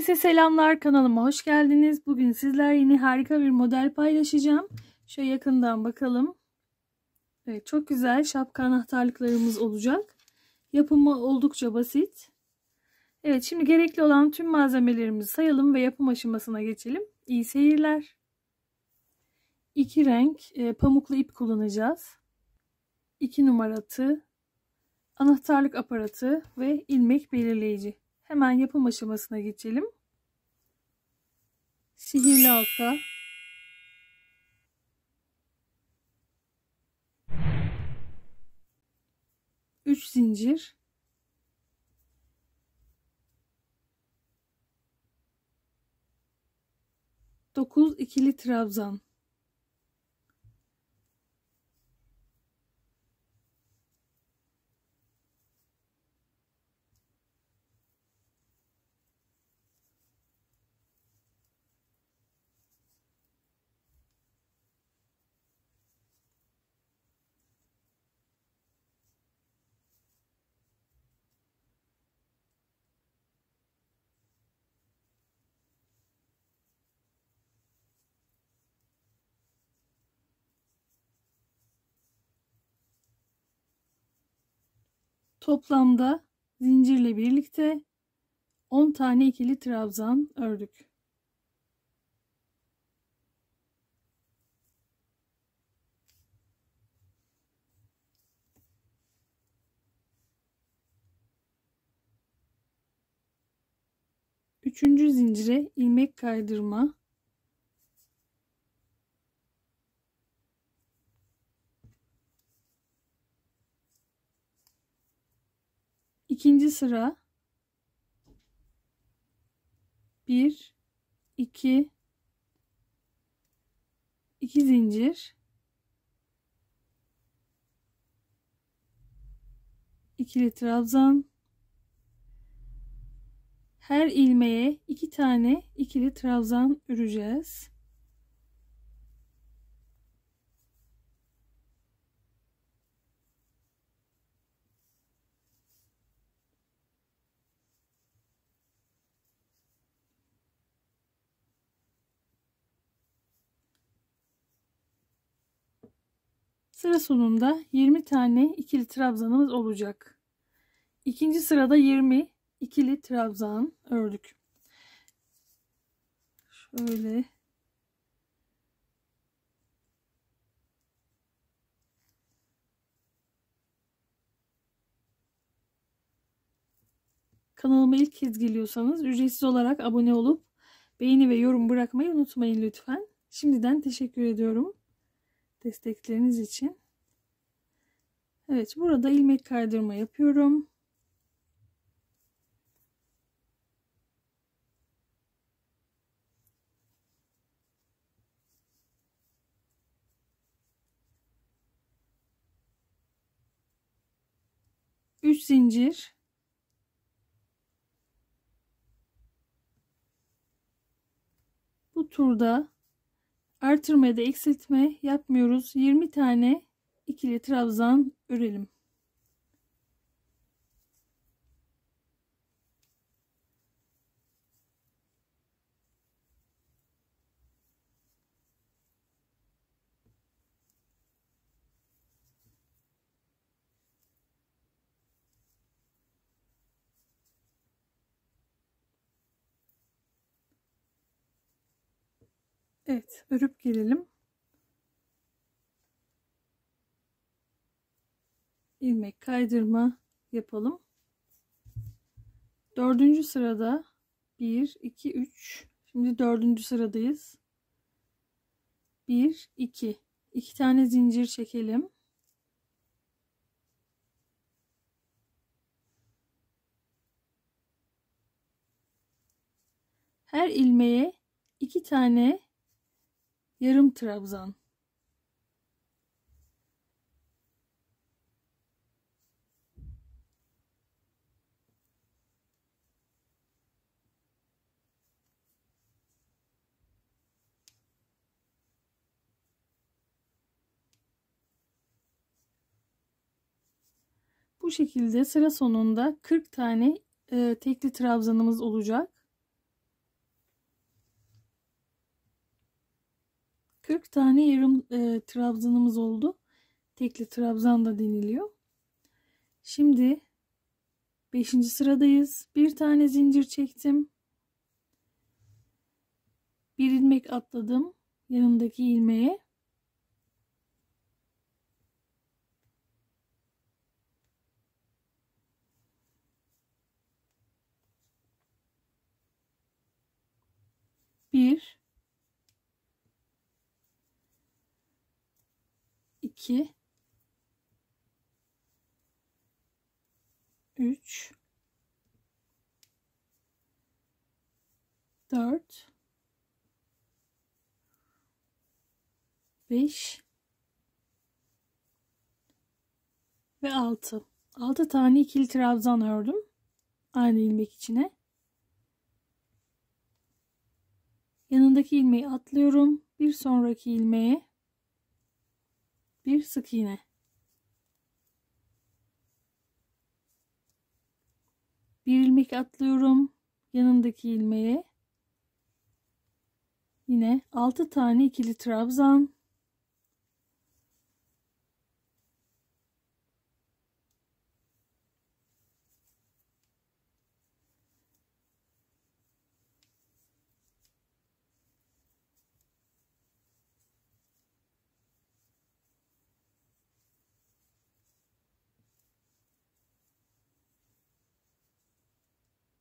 Herkese selamlar, kanalıma hoş geldiniz. Bugün sizlerle yine harika bir model paylaşacağım. Şöyle yakından bakalım. Evet, çok güzel şapka anahtarlıklarımız olacak. Yapımı oldukça basit. Evet, şimdi gerekli olan tüm malzemelerimizi sayalım ve yapım aşamasına geçelim. İyi seyirler. 2 renk pamuklu ip kullanacağız. 2 numara tığ, anahtarlık aparatı ve ilmek belirleyici. Hemen yapım aşamasına geçelim. Sihirli halka, üç zincir, dokuz ikili trabzan, toplamda zincirle birlikte 10 tane ikili trabzan ördük. Üçüncü zincire ilmek kaydırma, ikinci sıra 1 2 2 zincir, ikili trabzan, her ilmeğe 2 tane ikili trabzan öreceğiz. Sıra sonunda 20 tane ikili trabzanımız olacak. İkinci sırada 20 ikili trabzan ördük. Şöyle kanalıma ilk kez geliyorsanız ücretsiz olarak abone olup beğeni ve yorum bırakmayı unutmayın lütfen. Şimdiden teşekkür ediyorum destekleriniz için. Evet, burada ilmek kaydırma yapıyorum. Üç zincir, bu turda artırma ya da eksiltme yapmıyoruz. 20 tane ikili trabzan örelim. Evet, örüp gelelim. İlmek kaydırma yapalım. Dördüncü sırada 1 2 3, şimdi dördüncü sıradayız. 1 2 2 tane zincir çekelim. Her ilmeğe 2 tane yarım trabzan. Bu şekilde sıra sonunda 40 tane tekli trabzanımız olacak. 40 tane yarım trabzanımız oldu. Tekli trabzan da deniliyor. Şimdi 5. sıradayız. Bir tane zincir çektim. Bir ilmek atladım yanındaki ilmeğe. Bir, iki, üç, dört, 5 ve 6. 6 tane ikili trabzan ördüm. Aynı ilmek içine. Yanındaki ilmeği atlıyorum. Bir sonraki ilmeğe bir sık iğne. Bir ilmek atlıyorum. Yanındaki ilmeğe yine 6 tane ikili trabzan.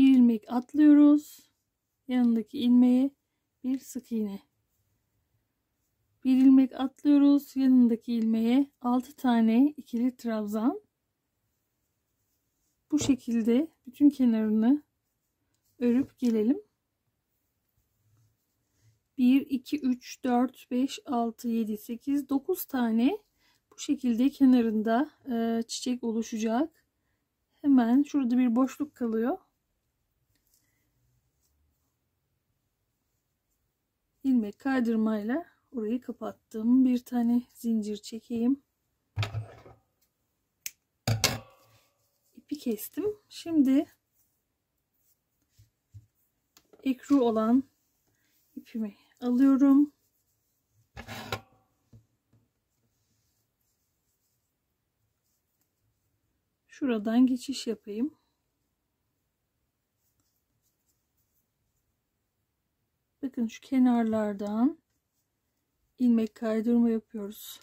Bir ilmek atlıyoruz. Yanındaki ilmeğe bir sık iğne. Bir ilmek atlıyoruz. Yanındaki ilmeğe 6 tane ikili trabzan. Bu şekilde bütün kenarını örüp gelelim. 1, 2, 3, 4, 5, 6, 7, 8, 9 tane bu şekilde kenarında çiçek oluşacak. Hemen şurada bir boşluk kalıyor. İlmek kaydırmayla orayı kapattım. Bir tane zincir çekeyim. İpi kestim. Şimdi ekru olan ipimi alıyorum. Şuradan geçiş yapayım. Bakın şu kenarlardan ilmek kaydırma yapıyoruz.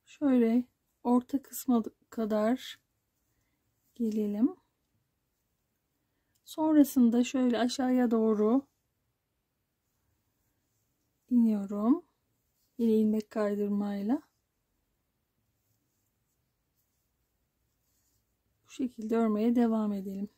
Şöyle orta kısma kadar gelelim. Sonrasında şöyle aşağıya doğru iniyorum. Yine ilmek kaydırmayla. Bu şekilde örmeye devam edelim.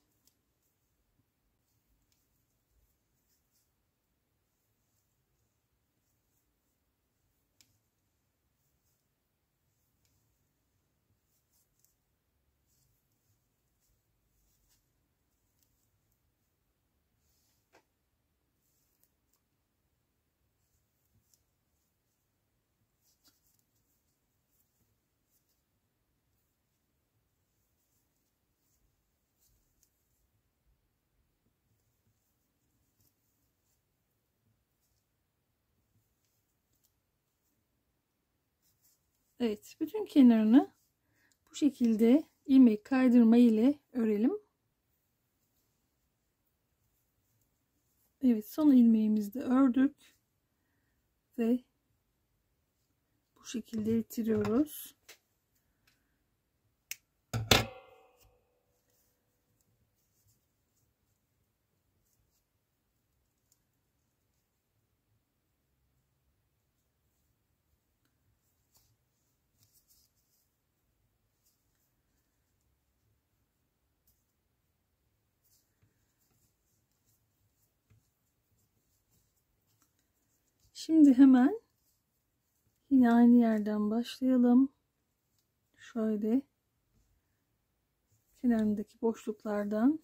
Evet, bütün kenarını bu şekilde ilmek kaydırma ile örelim. Evet, son ilmeğimizi de ördük ve bu şekilde bitiriyoruz. Şimdi hemen yine aynı yerden başlayalım. Şöyle kenarındaki boşluklardan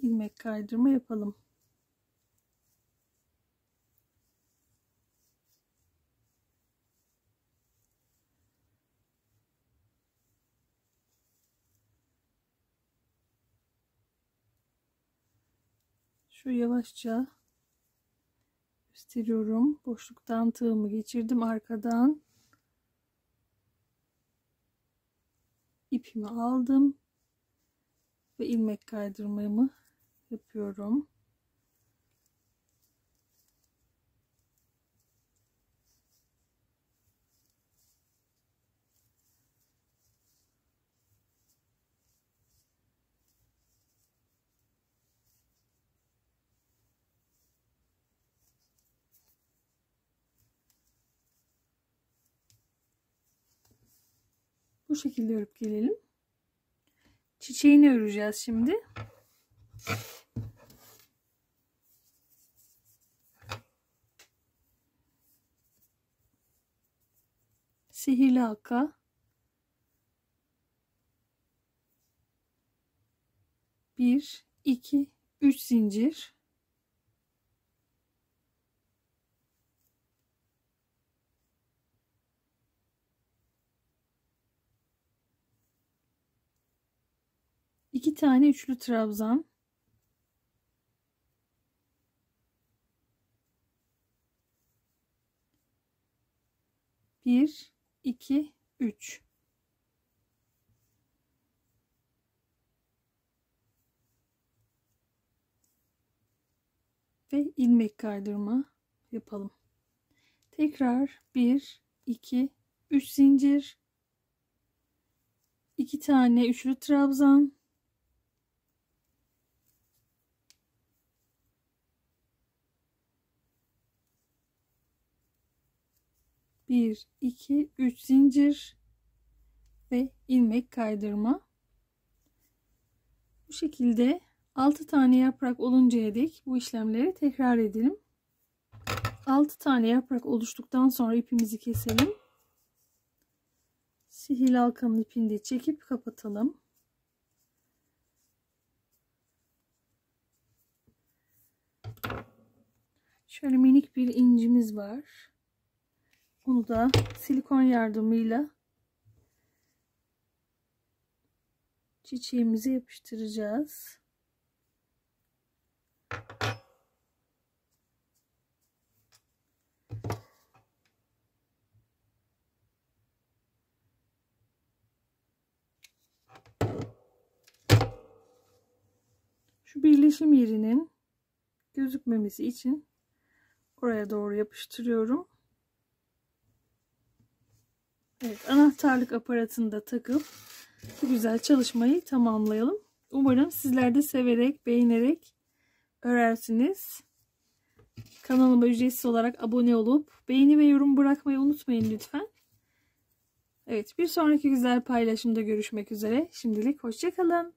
ilmek kaydırma yapalım. Şu yavaşça gösteriyorum. Boşluktan tığımı geçirdim arkadan. İpimi aldım ve ilmek kaydırmamı yapıyorum. Bu şekilde örüp gelelim. Çiçeğini öreceğiz şimdi. Sihirli halka, 1 2 3 zincir, iki tane üçlü trabzan, bir, iki, üç. Ve ilmek kaydırma yapalım. Tekrar 1 2 3 zincir, iki tane üçlü trabzan, bir iki üç zincir ve ilmek kaydırma. Bu şekilde 6 tane yaprak oluncaya dek bu işlemleri tekrar edelim. 6 tane yaprak oluştuktan sonra ipimizi keselim. Sihirli halkanın ipini de çekip kapatalım. Şöyle minik bir incimiz var. Onu da silikon yardımıyla çiçeğimize yapıştıracağız. Şu birleşim yerinin gözükmemesi için oraya doğru yapıştırıyorum. Evet, anahtarlık aparatını da takıp bu güzel çalışmayı tamamlayalım. Umarım sizler de severek, beğenerek örersiniz. Kanalıma ücretsiz olarak abone olup beğeni ve yorum bırakmayı unutmayın lütfen. Evet, bir sonraki güzel paylaşımda görüşmek üzere. Şimdilik hoşça kalın.